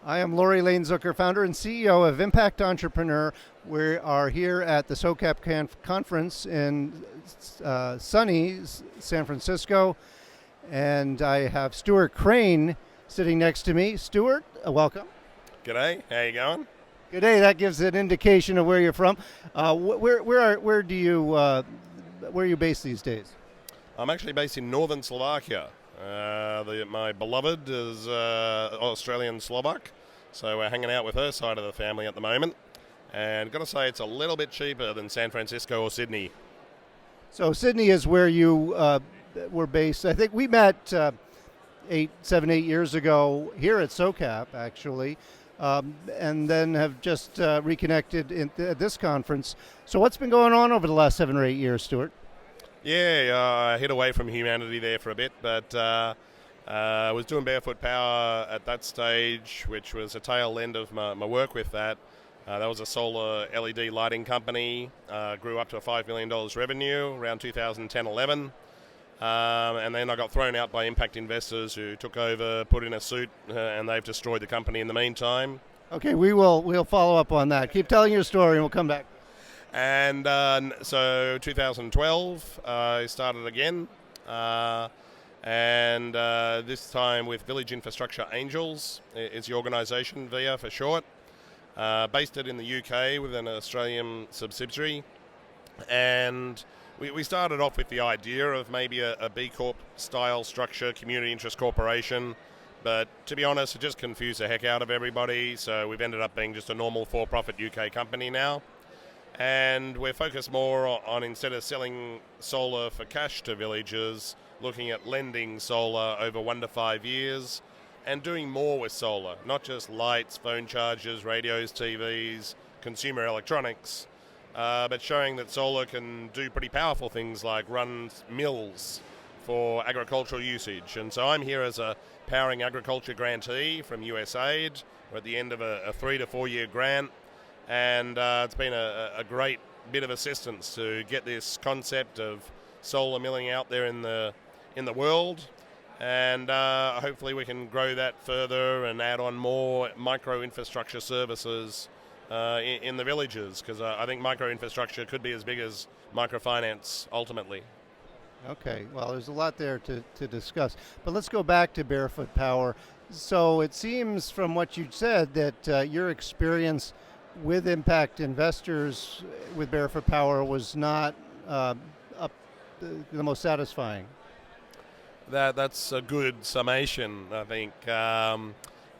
I am Laurie, Lane-Zucker, founder and CEO of Impact Entrepreneur. We are here at the SOCAP conference in sunny San Francisco, and I have Stewart Craine sitting next to me. Stewart, welcome. G'day, how you going? Good day. That gives an indication of where you're from. Where are you based these days? I'm actually based in northern Slovakia. My beloved is Australian Slovak, so we're hanging out with her side of the family at the moment. And got to say, it's a little bit cheaper than San Francisco or Sydney. So Sydney is where you were based. I think we met 8 years ago here at SOCAP, actually, and then have just reconnected at this conference. So what's been going on over the last 7 or 8 years, Stewart? Yeah, I hid away from humanity there for a bit, but I was doing Barefoot Power at that stage, which was a tail end of my work with that. That was a solar LED lighting company, grew up to $5 million revenue around 2010-11. And then I got thrown out by impact investors who took over, put in a suit, and they've destroyed the company in the meantime. Okay, we'll follow up on that. Keep telling your story and we'll come back. And so 2012, I started again, and this time with Village Infrastructure Angels is the organisation, VIA for short, based in the UK with an Australian subsidiary. And we started off with the idea of maybe a B Corp style structure, community interest corporation, but to be honest, it just confused the heck out of everybody, so we've ended up being just a normal for-profit UK company now. And we're focused more on, instead of selling solar for cash to villages, looking at lending solar over 1 to 5 years and doing more with solar, not just lights, phone chargers, radios, TVs, consumer electronics, but showing that solar can do pretty powerful things like run mills for agricultural usage. And so I'm here as a Powering Agriculture grantee from USAID. We're at the end of a 3 to 4 year grant. And it's been a great bit of assistance to get this concept of solar milling out there in the world, and hopefully we can grow that further and add on more micro infrastructure services in the villages, because I think micro infrastructure could be as big as microfinance ultimately. Okay, well, there's a lot there to discuss, but let's go back to Barefoot Power. So it seems from what you said that your experience with impact investors with Barefoot Power was not the most satisfying. That's a good summation, I think.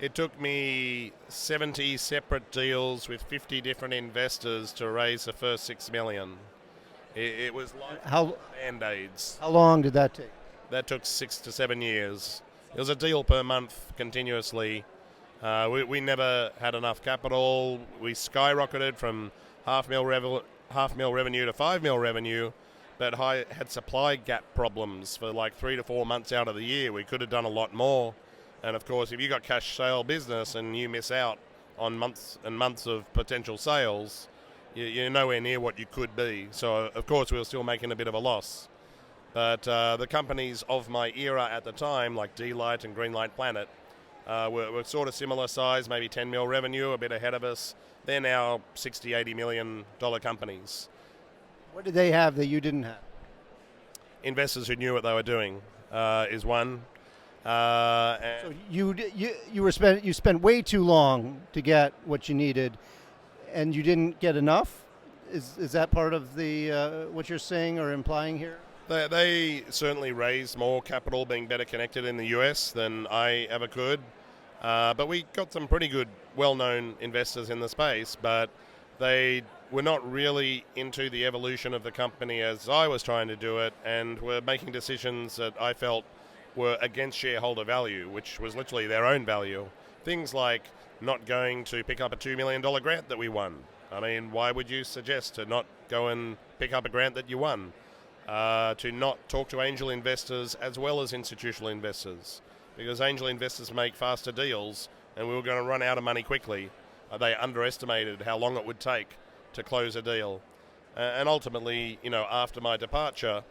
It took me 70 separate deals with 50 different investors to raise the first $6 million. It was like Band-Aids. How long did that take? That took 6 to 7 years. It was a deal per month continuously. We never had enough capital. We skyrocketed from half mil revenue to $5 million revenue, but had supply gap problems for like 3 to 4 months out of the year. We could have done a lot more. And of course, if you got cash sale business and you miss out on months and months of potential sales, you're nowhere near what you could be. So of course, we were still making a bit of a loss. But the companies of my era at the time, like D-Light and Greenlight Planet, we're sort of similar size, maybe $10 million revenue, a bit ahead of us. They're now $60-80 million companies. What did they have that you didn't have? Investors who knew what they were doing is one. So you spent way too long to get what you needed, and you didn't get enough. Is that part of the what you're saying or implying here? They certainly raised more capital, being better connected in the US than I ever could. But we got some pretty good, well-known investors in the space, but they were not really into the evolution of the company as I was trying to do it, and were making decisions that I felt were against shareholder value, which was literally their own value. Things like not going to pick up a $2 million grant that we won. I mean, why would you suggest to not go and pick up a grant that you won? To not talk to angel investors as well as institutional investors, because angel investors make faster deals and we were going to run out of money quickly. They underestimated how long it would take to close a deal. And ultimately, after my departure,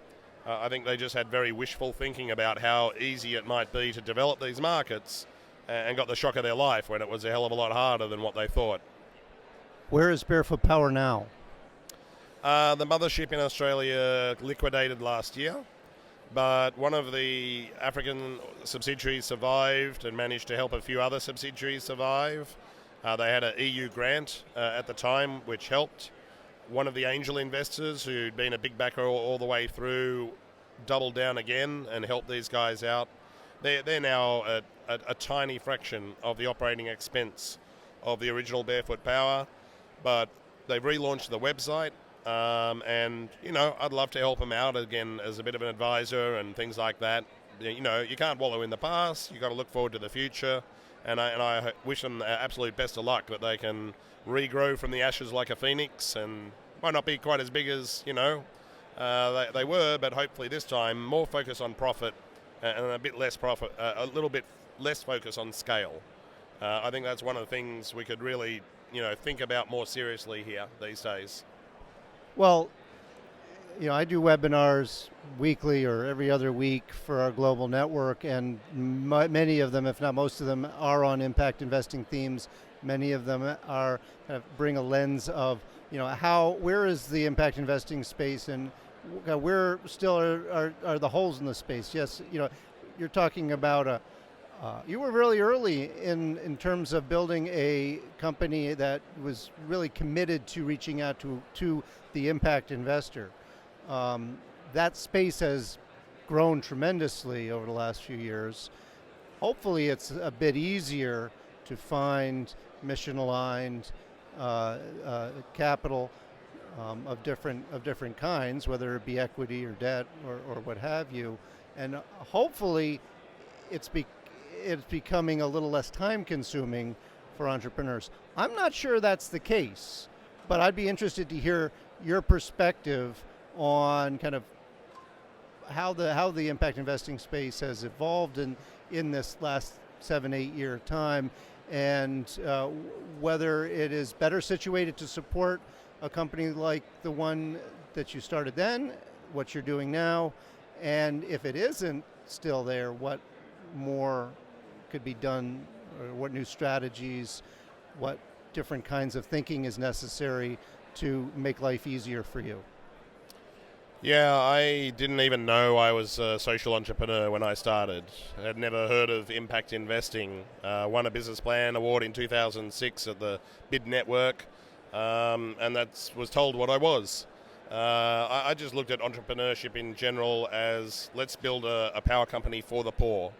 I think they just had very wishful thinking about how easy it might be to develop these markets, and got the shock of their life when it was a hell of a lot harder than what they thought. Where is Barefoot Power now? The mothership in Australia liquidated last year, but one of the African subsidiaries survived and managed to help a few other subsidiaries survive. They had an EU grant at the time, which helped. One of the angel investors, who'd been a big backer all the way through, doubled down again and helped these guys out. They're now a tiny fraction of the operating expense of the original Barefoot Power, but they've relaunched the website. And, I'd love to help them out again as a bit of an advisor and things like that. You can't wallow in the past. You've got to look forward to the future. And I wish them absolute best of luck, that they can regrow from the ashes like a phoenix and might not be quite as big as, they were, but hopefully this time more focus on profit and a little bit less focus on scale. I think that's one of the things we could really, think about more seriously here these days. Well, I do webinars weekly or every other week for our global network, and many of them, if not most of them, are on impact investing themes. Many of them are bring a lens of, where is the impact investing space, and where still are the holes in the space. Yes, you're talking about you were really early in terms of building a company that was really committed to reaching out to the impact investor. That space has grown tremendously over the last few years. Hopefully it's a bit easier to find mission-aligned capital of different kinds, whether it be equity or debt or what have you. And hopefully it's becoming a little less time-consuming for entrepreneurs. I'm not sure that's the case, but I'd be interested to hear your perspective on kind of how the impact investing space has evolved in this last 7-8 year time, and whether it is better situated to support a company like the one that you started then, what you're doing now, and if it isn't still there, what more could be done, or what new strategies, what different kinds of thinking is necessary to make life easier for you. Yeah, I didn't even know I was a social entrepreneur when I started. I had never heard of impact investing. Won a business plan award in 2006 at the Bid Network, and that was told what I was. I just looked at entrepreneurship in general as, let's build a power company for the poor,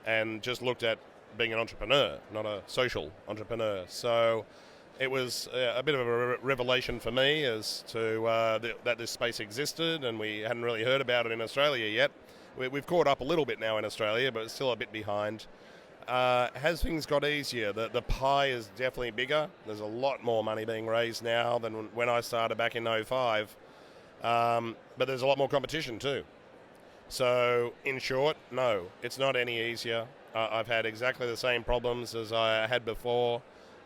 and just looked at being an entrepreneur, not a social entrepreneur. So it was a bit of a revelation for me as to that this space existed, and we hadn't really heard about it in Australia yet. We've caught up a little bit now in Australia, but it's still a bit behind. Has things got easier? The pie is definitely bigger. There's a lot more money being raised now than when I started back in 2005. But there's a lot more competition too. So, in short, no, it's not any easier. I've had exactly the same problems as I had before.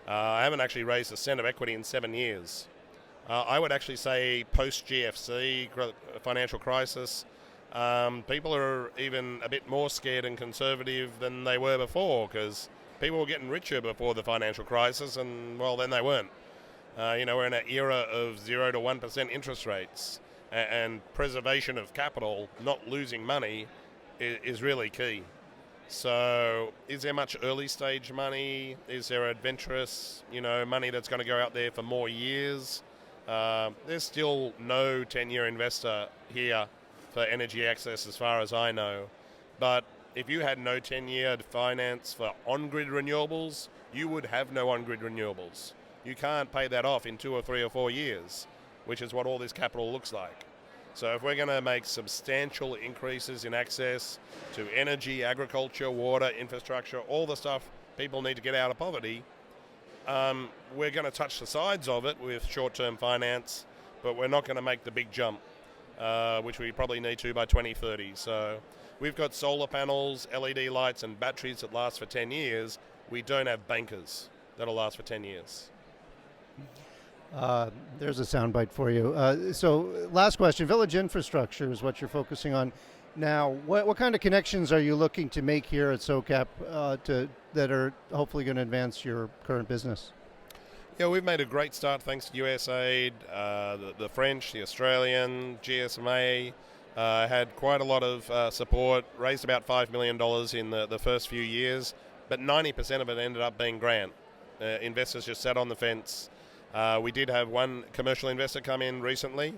I haven't actually raised a cent of equity in 7 years. I would actually say post-GFC, financial crisis, people are even a bit more scared and conservative than they were before, because people were getting richer before the financial crisis, and, well, then they weren't. We're in an era of 0 to 1% interest rates, and preservation of capital, not losing money, is really key. So is there much early stage money? Is there adventurous, money that's going to go out there for more years? There's still no 10-year investor here for energy access as far as I know. But if you had no 10-year finance for on-grid renewables, you would have no on-grid renewables. You can't pay that off in 2 or 3 or 4 years, which is what all this capital looks like. So if we're going to make substantial increases in access to energy, agriculture, water, infrastructure, all the stuff people need to get out of poverty, we're going to touch the sides of it with short-term finance, but we're not going to make the big jump, which we probably need to by 2030. So we've got solar panels, LED lights, and batteries that last for 10 years. We don't have bankers that'll last for 10 years. There's a soundbite for you. So last question, village infrastructure is what you're focusing on. Now, what kind of connections are you looking to make here at SOCAP that are hopefully going to advance your current business? Yeah, we've made a great start thanks to USAID, the French, the Australian, GSMA. Had quite a lot of support, raised about $5 million in the first few years, but 90% of it ended up being grant. Investors just sat on the fence. We did have one commercial investor come in recently,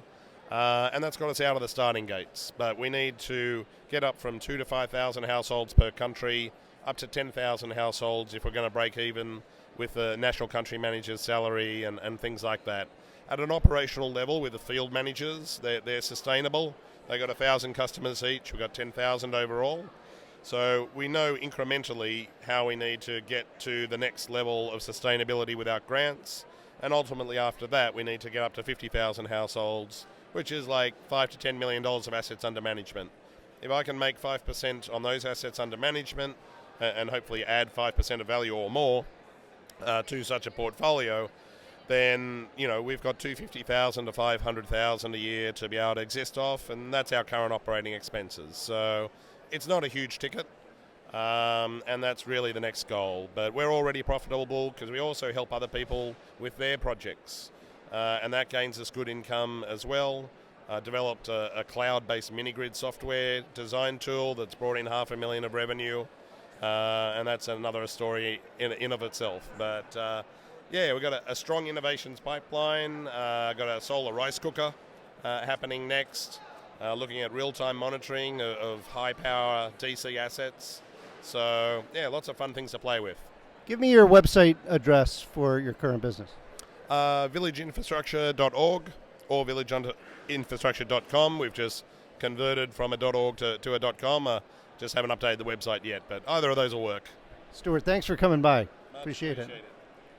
and that's got us out of the starting gates. But we need to get up from 2,000 to 5,000 households per country, up to 10,000 households if we're going to break even with the national country manager's salary and things like that. At an operational level with the field managers, they're sustainable. They got 1,000 customers each. We've got 10,000 overall. So we know incrementally how we need to get to the next level of sustainability without grants. And ultimately after that, we need to get up to 50,000 households, which is like $5 to $10 million of assets under management. If I can make 5% on those assets under management and hopefully add 5% of value or more to such a portfolio, then we've got 250,000 to 500,000 a year to be able to exist off, and that's our current operating expenses. So it's not a huge ticket, and that's really the next goal. But we're already profitable because we also help other people with their projects, and that gains us good income as well. Developed a cloud-based mini-grid software design tool that's brought in $500,000 of revenue, and that's another story in of itself. But yeah, we've got a strong innovations pipeline. Got a solar rice cooker happening next, looking at real-time monitoring of high-power DC assets. So yeah, lots of fun things to play with. Give me your website address for your current business. Villageinfrastructure.org or villageinfrastructure.com. We've just converted from a .org to a .com. Just haven't updated the website yet, but either of those will work. Stewart, thanks for coming by. Appreciate it.